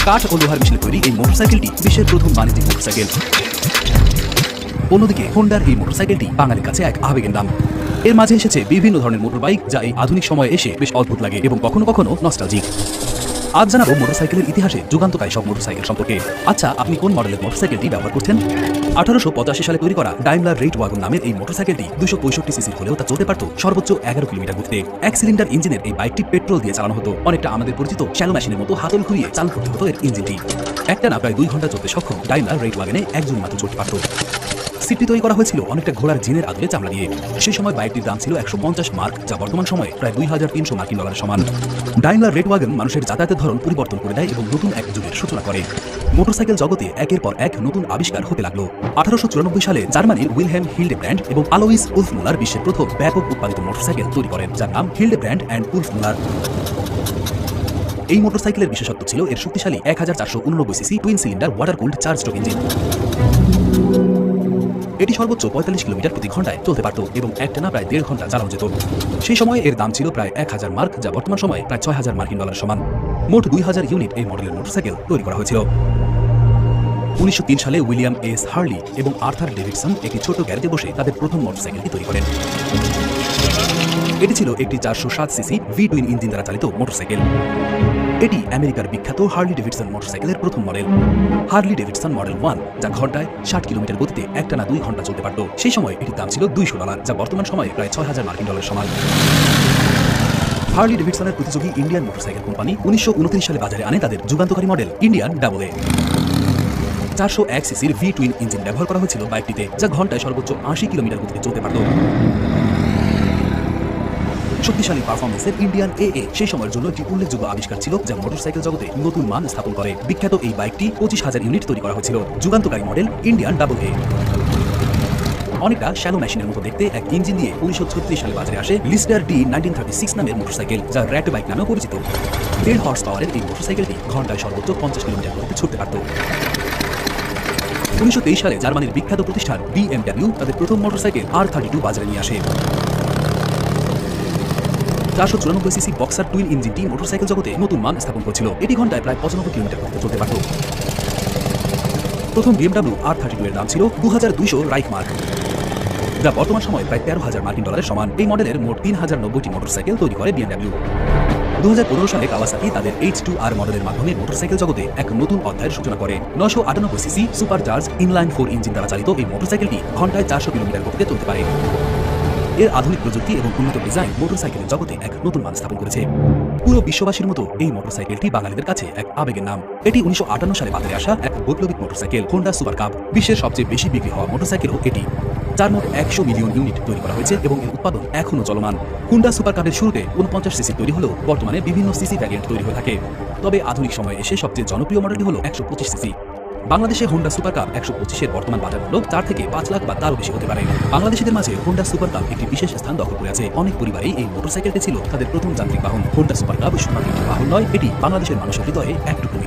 কাঠ ও লোহার মিশ্রণে তৈরি এই মোটরসাইকেলটি বিশ্বের প্রথম বাণিজ্যিক মোটরসাইকেল। অন্যদিকে হোন্ডার এই মোটরসাইকেলটি বাঙালির কাছে এক আবেগের নাম। এর মাঝে এসেছে বিভিন্ন ধরনের মোটর বাইক, যা এই আধুনিক সময়ে এসে বেশ অদ্ভুত লাগে এবং কখনো কখনো নস্টালজিক। আজ জানাবো মোটরসাইকেলের ইতিহাসে যুগান্তকারী সব মোটরসাইকেল সম্পর্কে। আচ্ছা, আপনি কোন মডেলের মোটরসাইকেলটি ব্যবহার করছেন? 1885 সালে তৈরি করা ডাইমলার রেট ওয়াগন নামের এই মোটরসাইকেলটি 265 সিসির হলেও তা চলতে পারত সর্বোচ্চ 11 কিলোমিটার গতিতে। এক সিলিন্ডার ইঞ্জিনের এই বাইকটি পেট্রোল দিয়ে চালানো হতো। অনেকটা আমাদের পরিচিত শ্যালো মেশিনের মতো হাতল ঘুরিয়ে চালু করতে হতো এর ইঞ্জিনটি। একটানা প্রায় 2 ঘন্টা চলতে সক্ষম ডাইমলার রেট ওয়াগনে একজন মাত্র চড়তে পারত। সিটটি তৈরি করা হয়েছিল অনেকটা ঘোড়ার জিনের আদলে চামড়া দিয়ে। সেই সময় বাইকটির দাম ছিল 150 মার্ক, যা বর্তমান সময়ে প্রায় 2300 মার্কিন ডলারের সমান। ডাইমলার রেড ওয়াগন মানুষের যাতায়াতের ধরন পরিবর্তন করে দেয় এবং নতুন এক যুগের সূচনা করে। মোটরসাইকেল জগতে একের পর এক নতুন আবিষ্কার হতে লাগলো। 1894 সালে জার্মানির উইলহেম হিল্ডেব্র্যান্ড এবং আলোইস উলফমুলার বিশ্বের প্রথম ব্যাপক উৎপাদিত মোটরসাইকেল তৈরি করেন, যার নাম হিল্ডেব্র্যান্ড অ্যান্ড উলফমুলার। এই মোটরসাইকেলের বিশেষত্ব ছিল এর শক্তিশালী 1489 CC twin cylinder water cooled 4 stroke engine. এটি সর্বোচ্চ 45 কিলোমিটার প্রতি ঘন্টায় চলতে পারত এবং একটানা প্রায় 1.5 ঘন্টা চালানো যেত। সেই সময়ে এর দাম ছিল প্রায় 1000 মার্ক, যা বর্তমান সময়ে প্রায় 6000 মার্কিন ডলার সমান। মোট 2000 ইউনিট এই মডেলের মোটরসাইকেল তৈরি করা হয়েছিল। 1903 সালে উইলিয়াম এস হার্লি এবং আর্থার ডেভিডসন একটি ছোট গ্যারেজে বসে তাদের প্রথম মোটরসাইকেলটি তৈরি করেন। এটি ছিল একটি 407 সিসি ভি টুইন ইঞ্জিন দ্বারা চালিত মোটরসাইকেল। এটি আমেরিকার বিখ্যাত হার্লি ডেভিডসন মোটরসাইকেলের প্রথম মডেল, হার্লি ডেভিডসন মডেল 1, যা ঘন্টায় 60 কিলোমিটার গতিতে একটানা 2 ঘন্টা চলতে পারত। সেই সময় এটির দাম ছিল $200, যা বর্তমান সময়ে প্রায় 6000 মার্কিন ডলার সমান। হার্লি ডেভিডসনের প্রতিযোগী ইন্ডিয়ান মোটরসাইকেল কোম্পানি 1929 সালে বাজারে আনে তাদের যুগান্তকারী মডেল ইন্ডিয়ান ডাবল এ। 401 সিসির ভি টুইন ইঞ্জিন ব্যবহার করা হয়েছিল বাইকটিতে, যা ঘন্টায় সর্বোচ্চ 80 কিলোমিটার গতিতে চলতে পারত। শক্তিশালী পারফরমেন্সের ইন্ডিয়ান এ সেই সময়ের জন্য একটি উল্লেখযোগ্য আবিষ্কার ছিল, যা মোটরসাইকেল জগতে নতুন মান স্থাপন করে। বিখ্যাত এই বাইকটি 25,000 ইউনিট তৈরি করা হয়েছিল। যুগান্তকারী মডেল ইন্ডিয়ান ডাবল এ অনেকটা শ্যালো মেশিনের মতো দেখতে এক ইঞ্জিন দিয়ে 1936 সালে বাজারে আসে লিস্টার ডি 1936 নামের মোটরসাইকেল, যা র্যাট বাইক নামেও পরিচিত। 1.5 হর্স পাওয়ারের এই মোটরসাইকেলটি ঘন্টায় সর্বোচ্চ 50 কিলোমিটার গতিতে ছুটতে পারত। 1923 সালে জার্মানির বিখ্যাত প্রতিষ্ঠান BMW তাদের প্রথম মোটরসাইকেল R32 বাজারে নিয়ে আসে। 494 সিসি বক্সার টুইন ইঞ্জিনটি মোটরসাইকেল জগতে নতুন মান স্থাপন করেছিল। এটি ঘন্টায় প্রায় 95 কিলোমিটার গতিতে চলতে পারত। প্রথম BMW R32 এর দাম ছিল 2200 রাইখ মার্ক, যা বর্তমান সময়ে প্রায় 13,000 মার্কিন ডলারের সমান। এই মডেলের মোট 3090টি মোটরসাইকেল তৈরি করে BMW। 2015 সালে কাওয়াসাকি তাদের H2R মডেলের মাধ্যমে মোটরসাইকেল জগতে এক নতুন অধ্যায়ের সূচনা করে। 998 CC super charge inline 4 engine দ্বারা চালিত এই মোটরসাইকেলটি ঘন্টায় 400 কিলোমিটার গতিতে চলতে পারে। এর আধুনিক প্রযুক্তি এবং উন্নত ডিজাইন মোটরসাইকেলের জগতে এক নতুন মান স্থাপন করেছে। পুরো বিশ্ববাসীর মতো এই মোটরসাইকেলটি বাঙালিদের কাছে এক আবেগের নাম। এটি 1958 সালে বাজারে আসা এক বৈপ্লবিক মোটরসাইকেল হোন্ডা সুপার কাপ। বিশ্বের সবচেয়ে বেশি বিক্রি হওয়া মোটরসাইকেলও এটি, যার মোট 100 মিলিয়ন ইউনিট তৈরি করা হয়েছে এবং এর উৎপাদন এখনও চলমান। হোন্ডা সুপার কাপের শুরুতে 49 সিসি তৈরি হলেও বর্তমানে বিভিন্ন সিসি ভ্যারিয়েন্ট তৈরি হয়ে থাকে। তবে আধুনিক সময়ে এসে সবচেয়ে জনপ্রিয় মডেলটি হল 125 সিসি। বাংলাদেশে হোন্ডা সুপার কাপ 125-এর বর্তমান বাজার মূল্য 4 থেকে 5 লাখ বা তারও বেশি হতে পারে। বাংলাদেশিদের মাঝে হোন্ডা সুপার কাপ একটি বিশেষ স্থান দখল করে আছে। অনেক পরিবারেই এই মোটরসাইকেলটি ছিল তাদের প্রথম যান্ত্রিক বাহন। হোন্ডা সুপার কাপ শুধুমাত্র একটি বাহন নয়, এটি বাংলাদেশের মানুষের হৃদয়ে একটুকু